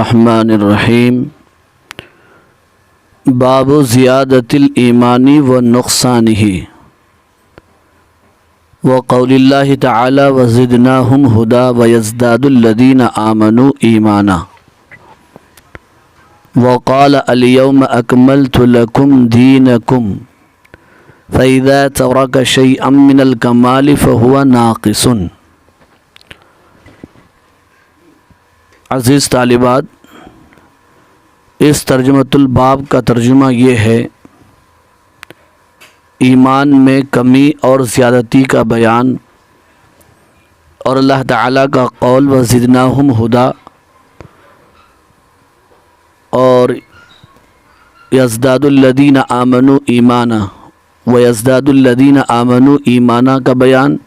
الرحمن الرحیم باب زیادت الایمانی و نقصانہ وقول اللہ تعالی وزدناہم ہدا ویزداد الذین آمنوا ایمانا وقال الیوم اکملت لکم دینکم فإذا ترك شيئا من الكمال فهو ناقص۔ عزیز طالبات، اس ترجمۃ الباب کا ترجمہ یہ ہے: ایمان میں کمی اور زیادتی کا بیان اور اللہ تعالیٰ کا قول وزدناہم ہدا اور یزداد الذین آمنوا ایمانا ویزداد الذین آمنوا ایمانا کا بیان،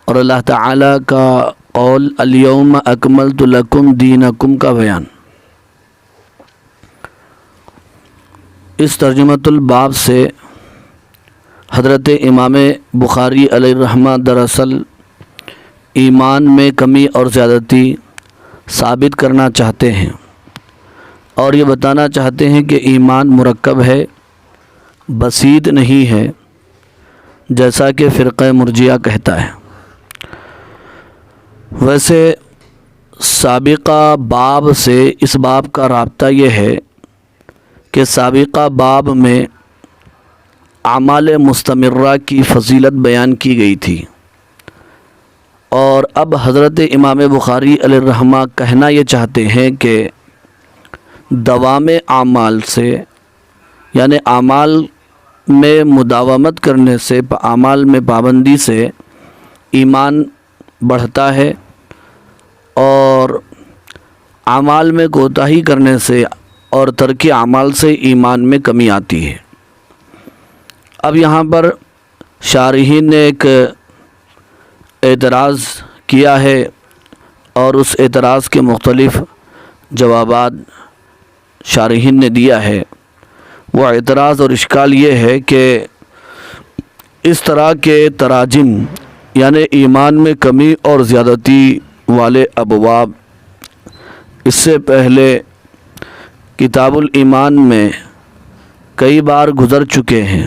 اور اللہ تعالیٰ کا قول الیوم اکملت لکم دینکم کا بیان۔ اس ترجمۃ الباب سے حضرت امام بخاری علیہ الرحمہ دراصل ایمان میں کمی اور زیادتی ثابت کرنا چاہتے ہیں، اور یہ بتانا چاہتے ہیں کہ ایمان مرکب ہے، بسیط نہیں ہے، جیسا کہ فرقہ مرجئہ کہتا ہے۔ ویسے سابقہ باب سے اس باب کا رابطہ یہ ہے کہ سابقہ باب میں اعمال مستمرہ کی فضیلت بیان کی گئی تھی، اور اب حضرت امام بخاری علیہ الرحمہ کہنا یہ چاہتے ہیں کہ دوام اعمال سے، یعنی اعمال میں مداومت کرنے سے، اعمال میں پابندی سے ایمان بڑھتا ہے، اور اعمال میں کوتاہی کرنے سے اور ترک اعمال سے ایمان میں کمی آتی ہے۔ اب یہاں پر شارحین نے ایک اعتراض کیا ہے، اور اس اعتراض کے مختلف جوابات شارحین نے دیا ہے۔ وہ اعتراض اور اشکال یہ ہے کہ اس طرح کے تراجم، یعنی ایمان میں کمی اور زیادتی والے ابواب، اس سے پہلے کتاب الایمان میں کئی بار گزر چکے ہیں،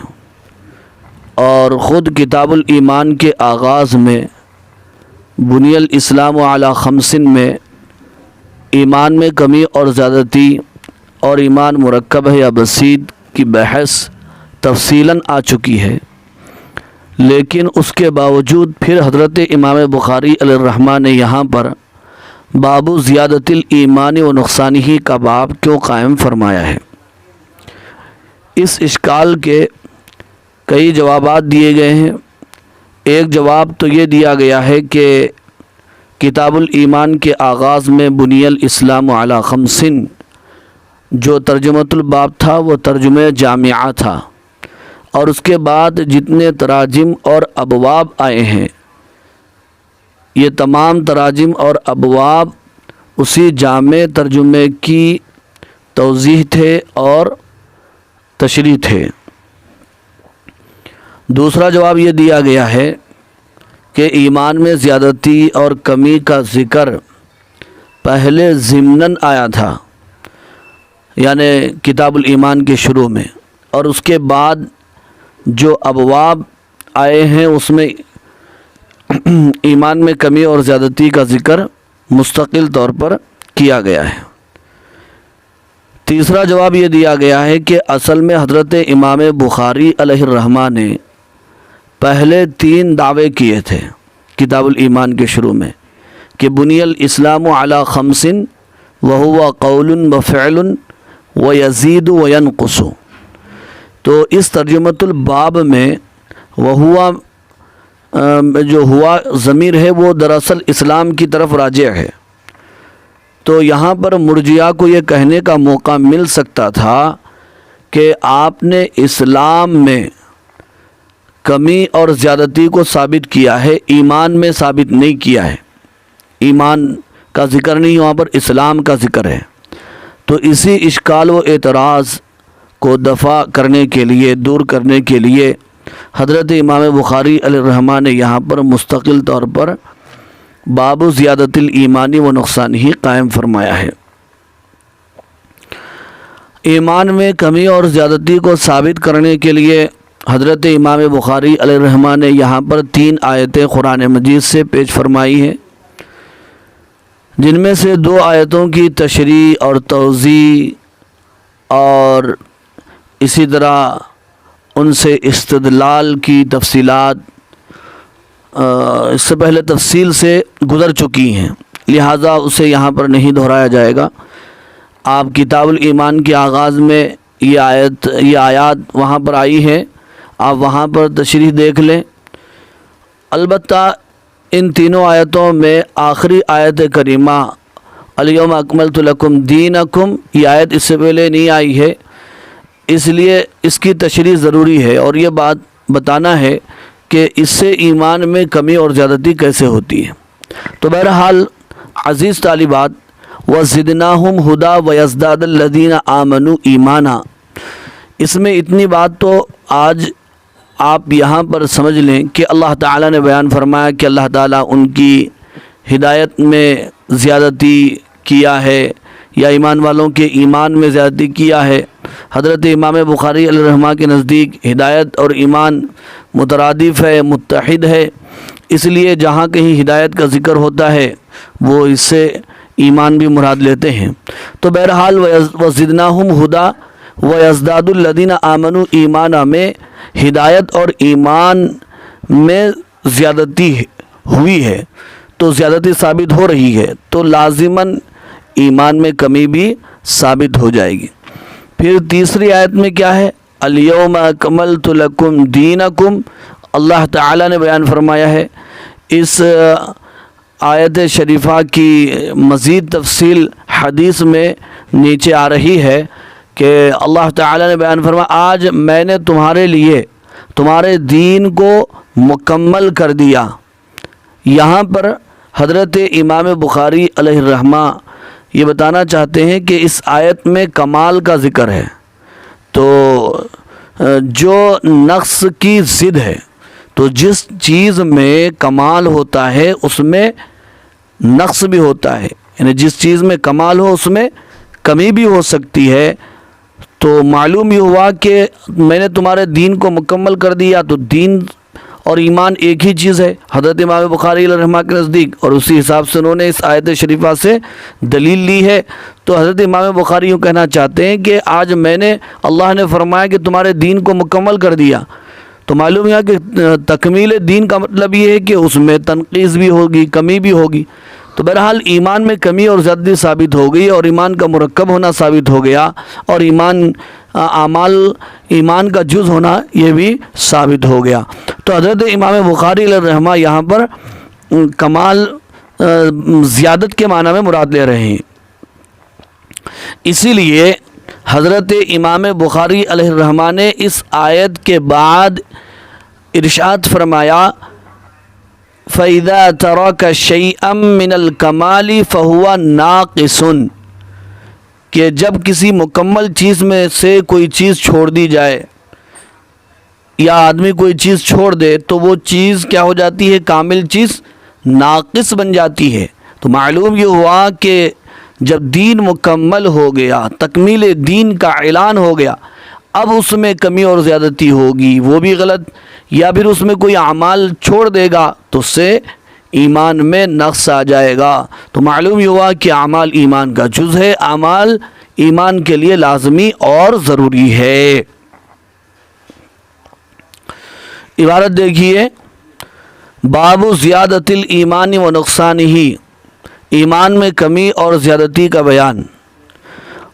اور خود کتاب الایمان کے آغاز میں بنی الاسلام علی خمس میں ایمان میں کمی اور زیادتی اور ایمان مرکب ہے یا بسیط کی بحث تفصیلاً آ چکی ہے، لیکن اس کے باوجود پھر حضرت امام بخاری علیہ الرحمہ نے یہاں پر باب زیادت الایمان و نقصانہ کا باب کیوں قائم فرمایا ہے؟ اس اشکال کے کئی جوابات دیے گئے ہیں۔ ایک جواب تو یہ دیا گیا ہے کہ کتاب الایمان کے آغاز میں بنی الاسلام علی خمس جو ترجمۃ الباب تھا وہ ترجمہ جامعہ تھا، اور اس کے بعد جتنے تراجم اور ابواب آئے ہیں، یہ تمام تراجم اور ابواب اسی جامع ترجمے کی توضیح تھے اور تشریح تھے۔ دوسرا جواب یہ دیا گیا ہے کہ ایمان میں زیادتی اور کمی کا ذکر پہلے ضمناً آیا تھا، یعنی کتاب الایمان کے شروع میں، اور اس کے بعد جو ابواب آئے ہیں اس میں ایمان میں کمی اور زیادتی کا ذکر مستقل طور پر کیا گیا ہے۔ تیسرا جواب یہ دیا گیا ہے کہ اصل میں حضرت امام بخاری علیہ الرحمہ نے پہلے 3 دعوے کیے تھے کتاب الایمان کے شروع میں، کہ بنی الاسلام علی خمس وہو قول وفعل ویزید وینقص۔ تو اس ترجمۃ الباب میں وہ جو ہوا ضمیر ہے وہ دراصل اسلام کی طرف راجع ہے، تو یہاں پر مرجئہ کو یہ کہنے کا موقع مل سکتا تھا کہ آپ نے اسلام میں کمی اور زیادتی کو ثابت کیا ہے، ایمان میں ثابت نہیں کیا ہے، ایمان کا ذکر نہیں، وہاں پر اسلام کا ذکر ہے۔ تو اسی اشکال و اعتراض کو دفع کرنے کے لیے، دور کرنے کے لیے حضرت امام بخاری علیہ الرحمہ نے یہاں پر مستقل طور پر باب زیادت الایمان و نقصانہ قائم فرمایا ہے۔ ایمان میں کمی اور زیادتی کو ثابت کرنے کے لیے حضرت امام بخاری علیہ الرحمہ نے یہاں پر 3 آیتیں قرآن مجید سے پیش فرمائی ہیں، جن میں سے 2 آیتوں کی تشریح اور توضیح اور اسی طرح ان سے استدلال کی تفصیلات اس سے پہلے تفصیل سے گزر چکی ہیں، لہٰذا اسے یہاں پر نہیں دہرایا جائے گا۔ آپ کتاب الایمان کے آغاز میں یہ آیات وہاں پر آئی ہے، آپ وہاں پر تشریح دیکھ لیں۔ البتہ ان تینوں آیتوں میں آخری آیت کریمہ الیوم اکملت لکم دینکم، یہ آیت اس سے پہلے نہیں آئی ہے، اس لیے اس کی تشریح ضروری ہے اور یہ بات بتانا ہے کہ اس سے ایمان میں کمی اور زیادتی کیسے ہوتی ہے۔ تو بہرحال عزیز طالبات، وَزِدْنَاهُمْ هُدًى وَيَزْدَادَ الَّذِينَ آمَنُوا ایمانا، اس میں اتنی بات تو آج آپ یہاں پر سمجھ لیں کہ اللہ تعالیٰ نے بیان فرمایا کہ اللہ تعالیٰ ان کی ہدایت میں زیادتی کیا ہے یا ایمان والوں کے ایمان میں زیادتی کیا ہے۔ حضرت امام بخاری علیہ الرحمہ کے نزدیک ہدایت اور ایمان مترادف ہے، متحد ہے، اس لیے جہاں کہیں ہدایت کا ذکر ہوتا ہے وہ اس سے ایمان بھی مراد لیتے ہیں۔ تو بہرحال وَزِدْنَاهُمْ هُدًى وَيَزْدَادُ الَّذِينَ آمَنُوا ایمانا میں ہدایت اور ایمان میں زیادتی ہوئی ہے، تو زیادتی ثابت ہو رہی ہے، تو لازماً ایمان میں کمی بھی ثابت ہو جائے گی۔ پھر تیسری آیت میں کیا ہے؟ الیوم اکملت لکم دینکم، اللہ تعالیٰ نے بیان فرمایا ہے۔ اس آیت شریفہ کی مزید تفصیل حدیث میں نیچے آ رہی ہے کہ اللہ تعالیٰ نے بیان فرمایا آج میں نے تمہارے لیے تمہارے دین کو مکمل کر دیا۔ یہاں پر حضرت امام بخاری علیہ الرحمہ یہ بتانا چاہتے ہیں کہ اس آیت میں کمال کا ذکر ہے، تو جو نقص کی ضد ہے، تو جس چیز میں کمال ہوتا ہے اس میں نقص بھی ہوتا ہے، یعنی جس چیز میں کمال ہو اس میں کمی بھی ہو سکتی ہے۔ تو معلوم یہ ہوا کہ میں نے تمہارے دین کو مکمل کر دیا، تو دین اور ایمان ایک ہی چیز ہے حضرت امام بخاری علیہ الرحمہ کے نزدیک، اور اسی حساب سے انہوں نے اس آیت شریفہ سے دلیل لی ہے۔ تو حضرت امام بخاری یوں کہنا چاہتے ہیں کہ آج میں نے، اللہ نے فرمایا کہ تمہارے دین کو مکمل کر دیا، تو معلوم ہوا کہ تکمیل دین کا مطلب یہ ہے کہ اس میں تنقیص بھی ہوگی، کمی بھی ہوگی۔ تو بہرحال ایمان میں کمی اور زیادتی ثابت ہو گئی، اور ایمان کا مرکب ہونا ثابت ہو گیا، اور اعمال ایمان کا جز ہونا یہ بھی ثابت ہو گیا۔ تو حضرت امام بخاری علیہ الرحمہ یہاں پر کمال زیادت کے معنی میں مراد لے رہے ہیں۔ اسی لیے حضرت امام بخاری علیہ الرحمہ نے اس آیت کے بعد ارشاد فرمایا فَإِذَا تَرَكَ شَيْئًا مِّنَ الْكَمَالِ فَهُوَ نَاقِصٌ، کہ جب کسی مکمل چیز میں سے کوئی چیز چھوڑ دی جائے یا آدمی کوئی چیز چھوڑ دے تو وہ چیز کیا ہو جاتی ہے؟ کامل چیز ناقص بن جاتی ہے۔ تو معلوم یہ ہوا کہ جب دین مکمل ہو گیا، تکمیل دین کا اعلان ہو گیا، اب اس میں کمی اور زیادتی ہوگی وہ بھی غلط، یا پھر اس میں کوئی اعمال چھوڑ دے گا تو اس سے ایمان میں نقص آ جائے گا۔ تو معلوم یہ ہوا کہ اعمال ایمان کا جز ہے، اعمال ایمان کے لیے لازمی اور ضروری ہے۔ عبارت دیکھیے، باب زیادت الایمان و نقصانہ، ایمان میں کمی اور زیادتی کا بیان۔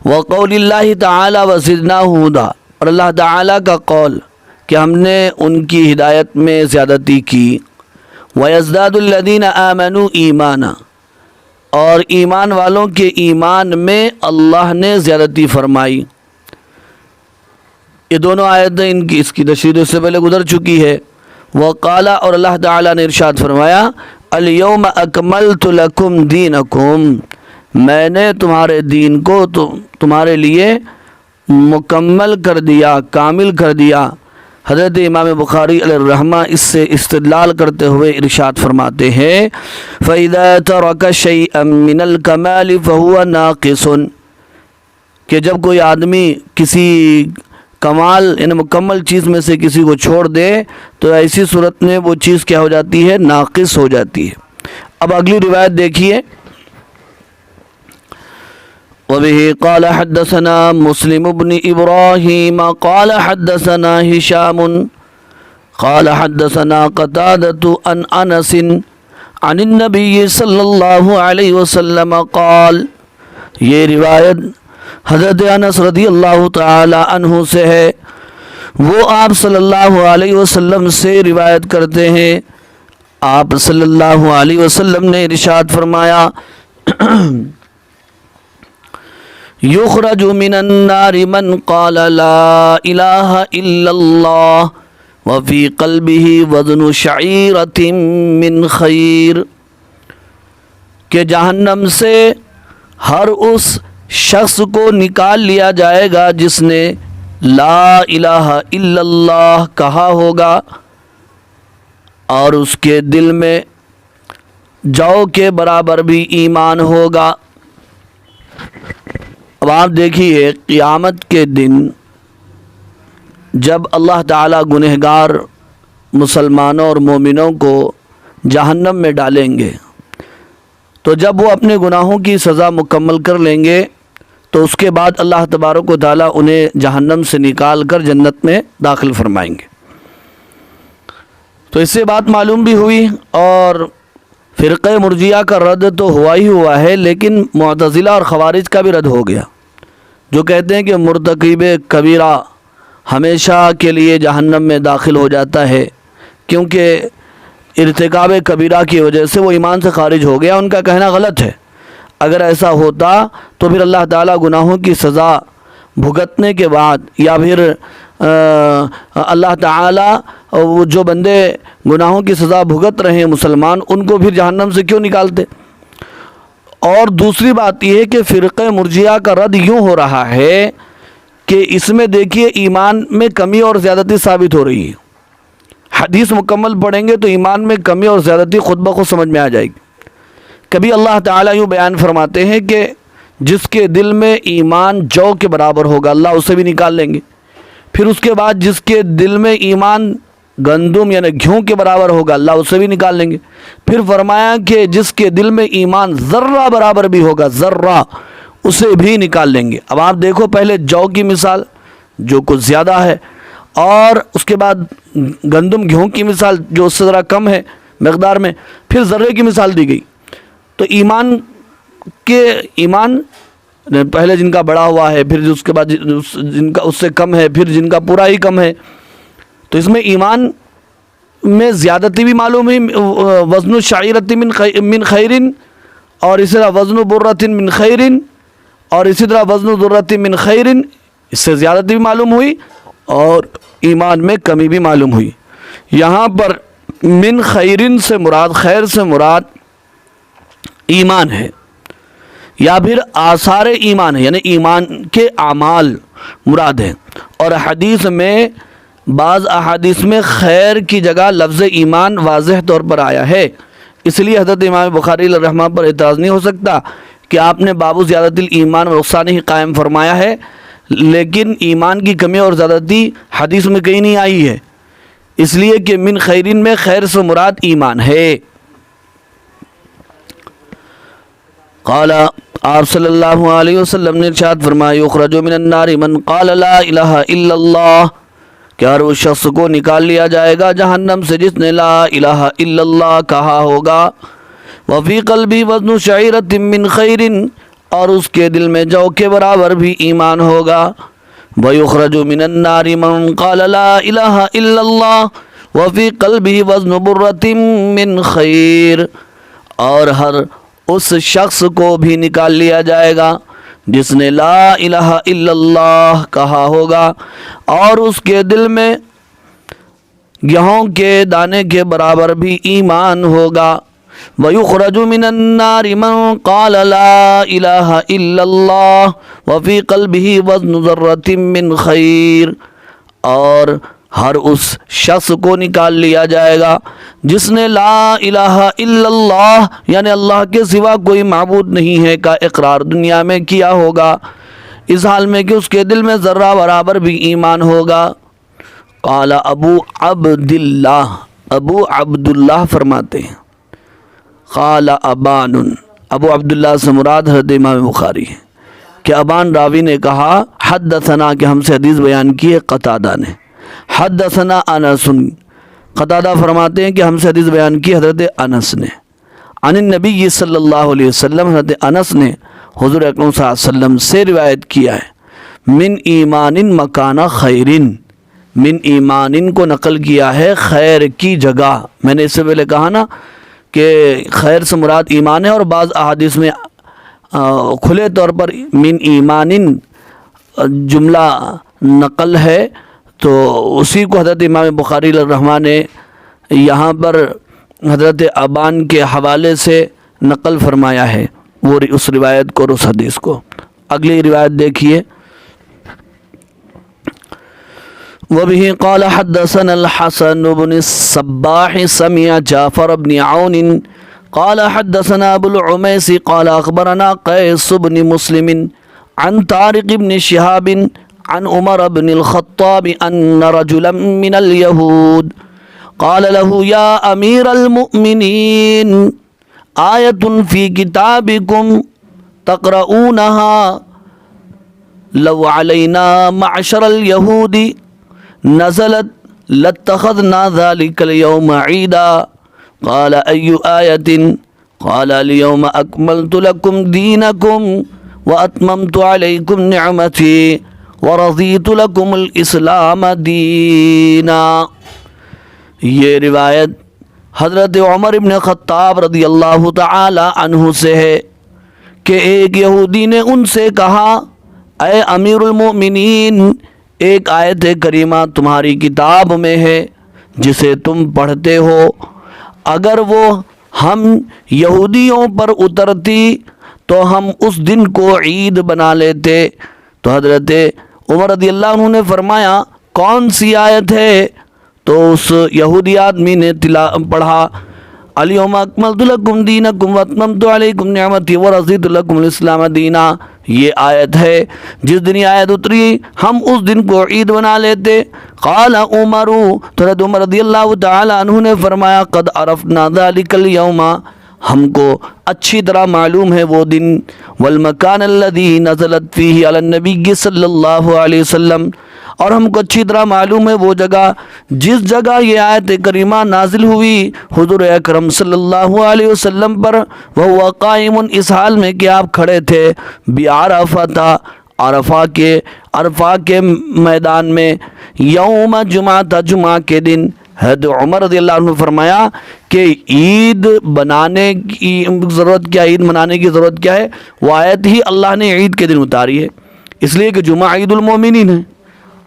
وقول اللہ تعالی وزدناہ ہدی، اور اللہ تعالیٰ کا قول کہ ہم نے ان کی ہدایت میں زیادتی کی۔ وَيَزْدَادُ الَّذِينَ آمَنُوا ایمانا، اور ایمان والوں کے ایمان میں اللہ نے زیادتی فرمائی۔ یہ دونوں آیتیں اس کی تشریح اس سے پہلے گزر چکی ہے۔ وقال، اور اللہ تعالیٰ نے ارشاد فرمایا الیوم اکملت لکم دینکم، میں نے تمہارے دین کو تمہارے لیے مکمل کر دیا، کامل کر دیا۔ حضرت امام بخاری علیہ الرحمہ اس سے استدلال کرتے ہوئے ارشاد فرماتے ہیں فَإِذَا تَرَكَ شَيْئًا مِّنَ الْكَمَالِ فَهُوَ نَاقِصٌ، کہ جب کوئی آدمی کسی کمال یعنی مکمل چیز میں سے کسی کو چھوڑ دے تو ایسی صورت میں وہ چیز کیا ہو جاتی ہے؟ ناقص ہو جاتی ہے۔ اب اگلی روایت دیکھیے، وَبِهِ قَالَ حَدَّثَنَا مُسْلِمُ بْنِ إِبْرَاهِيمَ قَالَ حَدَّثَنَا هِشَامٌ قال حدثنا قتادة عن انس عن النبي صلی اللہ علیہ وسلم قال، یہ روایت حضرت انس رضی اللہ تعالی عنہ سے ہے، وہ آپ صلی اللہ علیہ وسلم سے روایت کرتے ہیں، آپ صلی اللہ علیہ وسلم نے ارشاد فرمایا، یخرج من النار من قال لا الہ الا اللہ وفی قلبہ وزن شعیرۃ من خیر، کہ جہنم سے ہر اس شخص کو نکال لیا جائے گا جس نے لا الہ الا اللہ کہا ہوگا اور اس کے دل میں جو کے برابر بھی ایمان ہوگا۔ اب آپ دیکھیے، قیامت کے دن جب اللہ تعالیٰ گنہگار مسلمانوں اور مومنوں کو جہنم میں ڈالیں گے تو جب وہ اپنے گناہوں کی سزا مکمل کر لیں گے تو اس کے بعد اللہ تبارک و تعالیٰ انہیں جہنم سے نکال کر جنت میں داخل فرمائیں گے۔ تو اس سے بات معلوم بھی ہوئی، اور فرقہ مرجیہ کا رد تو ہوا ہی ہوا ہے، لیکن معتزلہ اور خوارج کا بھی رد ہو گیا، جو کہتے ہیں کہ مرتکب کبیرہ ہمیشہ کے لیے جہنم میں داخل ہو جاتا ہے، کیونکہ ارتکاب کبیرہ کی وجہ سے وہ ایمان سے خارج ہو گیا۔ ان کا کہنا غلط ہے، اگر ایسا ہوتا تو پھر اللہ تعالیٰ گناہوں کی سزا بھگتنے کے بعد، یا پھر اللہ تعالیٰ وہ جو بندے گناہوں کی سزا بھگت رہے ہیں مسلمان، ان کو پھر جہنم سے کیوں نکالتے؟ اور دوسری بات یہ ہے کہ فرقہ مرجیہ کا رد یوں ہو رہا ہے کہ اس میں دیکھیے ایمان میں کمی اور زیادتی ثابت ہو رہی ہے۔ حدیث مکمل پڑھیں گے تو ایمان میں کمی اور زیادتی خود بخود سمجھ میں آ جائے گی۔ کبھی اللہ تعالیٰ یوں بیان فرماتے ہیں کہ جس کے دل میں ایمان جو کے برابر ہوگا اللہ اسے بھی نکال لیں گے، پھر اس کے بعد جس کے دل میں ایمان گندم یعنی گھیوں کے برابر ہوگا اللہ اسے بھی نکال لیں گے، پھر فرمایا کہ جس کے دل میں ایمان ذرہ برابر بھی ہوگا، ذرہ، اسے بھی نکال لیں گے۔ اب آپ دیکھو، پہلے جو کی مثال جو کچھ زیادہ ہے، اور اس کے بعد گندم گیہوں کی مثال جو اس سے ذرا کم ہے مقدار میں، پھر ذرے کی مثال دی گئی۔ تو ایمان پہلے جن کا بڑا ہوا ہے، پھر اس کے بعد جن کا اس سے کم ہے، پھر جن کا پورا ہی کم ہے، تو اس میں ایمان میں زیادتی بھی معلوم ہے، وزن شعیرۃ من خیرن، اور اسی طرح وزن برۃ من خیرن، اور اسی طرح وزن ذرۃ من خیرن، اس سے زیادتی بھی معلوم ہوئی اور ایمان میں کمی بھی معلوم ہوئی۔ یہاں پر من خیرن سے مراد، خیر سے مراد ایمان ہے، یا پھر آثار ایمان ہے، یعنی ایمان کے اعمال مراد ہیں۔ اور حدیث میں بعض احادیث میں خیر کی جگہ لفظ ایمان واضح طور پر آیا ہے، اس لیے حضرت امام بخاری علیہ الرحمہ پر اعتراض نہیں ہو سکتا کہ آپ نے باب زیادت الایمان و نقصان ہی قائم فرمایا ہے، لیکن ایمان کی کمی اور زیادتی حدیث میں کہیں نہیں آئی ہے، اس لیے کہ من خیرین میں خیر سے مراد ایمان ہے۔ قال، آپ صلی اللہ علیہ وسلم نے ارشاد فرمایا، یخرج من النار من قال لا الہ الا اللہ، کہ ہر اس شخص کو نکال لیا جائے گا جہنم سے جس نے لا الہ الا اللہ کہا ہوگا، وفی قلبی وزن شعیرۃ من خیر، اور اس کے دل میں جو کے برابر بھی ایمان ہوگا، ویخرج من النار من قال لا الہ الا اللہ وفی قلبی وزن برۃ من خیر، اور ہر اس شخص کو بھی نکال لیا جائے گا جس نے لا الہ الا اللہ کہا ہوگا اور اس کے دل میں گیہوں کے دانے کے برابر بھی ایمان ہوگا۔ وَيُخْرَجُ مِنَ النَّارِ مَنْ قَالَ لَا إِلَهَ إِلَّا اللَّهُ وَفِي قَلْبِهِ وَزْنُ ذَرَّةٍ مِّنْ خَيْرٍ، اور ہر اس شخص کو نکال لیا جائے گا جس نے لا الہ الا اللہ یعنی اللہ کے سوا کوئی معبود نہیں ہے کا اقرار دنیا میں کیا ہوگا، اس حال میں کہ اس کے دل میں ذرہ برابر بھی ایمان ہوگا۔ قال ابو عبداللہ فرماتے ہیں قال ابان، ابو عبداللہ سے مراد حضرت امام بخاری ہے کہ ابان راوی نے کہا حدثنا، کہ ہم سے حدیث بیان کی ہے قتادہ نے، حدثنا انس، قتادہ فرماتے ہیں کہ ہم سے حدیث بیان کی حضرت انس نے، عن النبی صلی اللہ علیہ وسلم، حضرت انس نے حضور اکرم صلی اللہ علیہ وسلم سے روایت کیا ہے، من ایمان مکان خیرن، من ایمان کو نقل کیا ہے خیر کی جگہ۔ میں نے اس سے پہلے کہا نا کہ خیر سے مراد ایمان ہے، اور بعض احادیث میں کھلے طور پر من ایمان جملہ نقل ہے، تو اسی کو حضرت امام بخاری علیہ الرحمہ نے یہاں پر حضرت ابان کے حوالے سے نقل فرمایا ہے، وہ اس روایت کو اور اس حدیث کو۔ اگلی روایت دیکھیے، وَبِهِ قَالَ حَدَّثَنَا الْحَسَنُ بْنُ الصَّبَّاحِ سَمِعَ جَعْفَرَ بْنِ عَوْنٍ قال حدثنا ابو العميس قال اخبرنا قيس بن مسلم عن طارق بن شهاب عن عمر بن الخطاب ان رجلا من اليهود قال له يا امير المؤمنين آية في كتابكم تقرؤونها لو علينا معشر اليهود نزلت لاتخذنا ذلك اليوم عيدا قال أي آية قال اليوم أكملت لكم دينكم وأتممت عليكم نعمتي ورضيت لكم الإسلام دينا۔ یہ روایت حضرت عمر بن خطاب رضی اللہ تعالی عنہ سے ہے کہ ایک یہودی نے ان سے کہا اے امیر المؤمنین، ایک آیت کریمہ تمہاری کتاب میں ہے جسے تم پڑھتے ہو، اگر وہ ہم یہودیوں پر اترتی تو ہم اس دن کو عید بنا لیتے۔ تو حضرت عمر رضی اللہ عنہ نے فرمایا کون سی آیت ہے؟ تو اس یہودی آدمی نے پڑھا الیوم اکملت لکم دینکم واتممت علیکم نعمتی ورضیت لکم الاسلام دینا۔ یہ آیت ہے، جس دن یہ آیت اتری ہم اس دن کو عید بنا لیتے۔ قال عمر، تو حضرت عمر رضی اللہ تعالی عنہ نے فرمایا قد عرفنا ذلک اليوم، ہم کو اچھی طرح معلوم ہے وہ دن، والمکان الذی نزلت فیہ علی النبی صلی اللہ علیہ وسلم، اور ہم کو اچھی طرح معلوم ہے وہ جگہ جس جگہ یہ آیت کریمہ نازل ہوئی حضور اکرم صلی اللہ علیہ وسلم پر، وہ قائم، اس حال میں کہ آپ کھڑے تھے، بعرفہ، عرفہ کے میدان میں، یوم جمعہ، جمعہ کے دن۔ حضرت عمر رضی اللہ عنہ فرمایا کہ عید بنانے کی ضرورت کیا، عید منانے کی ضرورت کیا ہے؟ وہ آیت ہی اللہ نے عید کے دن اتاری ہے، اس لیے کہ جمعہ عید المومنین ہے،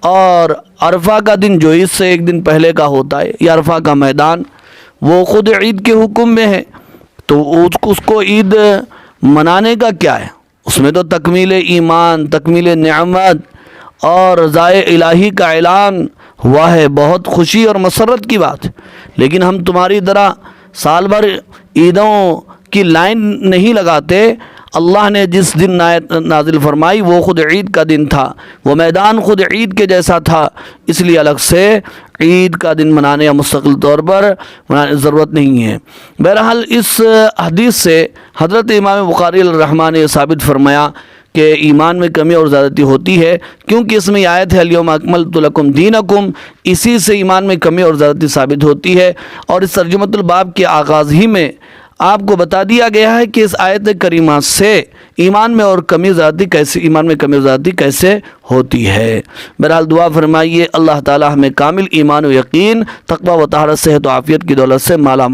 اور عرفہ کا دن جو اس سے ایک دن پہلے کا ہوتا ہے، یہ عرفہ کا میدان وہ خود عید کے حکم میں ہے، تو اس کو عید منانے کا کیا ہے؟ اس میں تو تکمیل ایمان، تکمیل نعمت اور رضائے الہی کا اعلان ہوا ہے، بہت خوشی اور مسرت کی بات ہے۔ لیکن ہم تمہاری طرح سال بھر عیدوں کی لائن نہیں لگاتے، اللہ نے جس دن آیت نازل فرمائی وہ خود عید کا دن تھا، وہ میدان خود عید کے جیسا تھا، اس لیے الگ سے عید کا دن منانے یا مستقل طور پر منانے کی ضرورت نہیں ہے۔ بہرحال اس حدیث سے حضرت امام بخاری علیہ الرحمہ نے ثابت فرمایا کہ ایمان میں کمی اور زیادتی ہوتی ہے، کیونکہ اس میں آیت ہے الیوم اکملت لکم دینکم، اسی سے ایمان میں کمی اور زیادتی ثابت ہوتی ہے۔ اور اس ترجمۃ الباب کے آغاز ہی میں آپ کو بتا دیا گیا ہے کہ اس آیت کریمہ سے ایمان میں اور کمی زیادتی کیسے، ایمان میں کمی اور زیادتی کیسے ہوتی ہے۔ بہرحال دعا فرمائیے اللہ تعالی ہمیں کامل ایمان و یقین، تقوی و طہارت، صحت و عافیت کی دولت سے مالا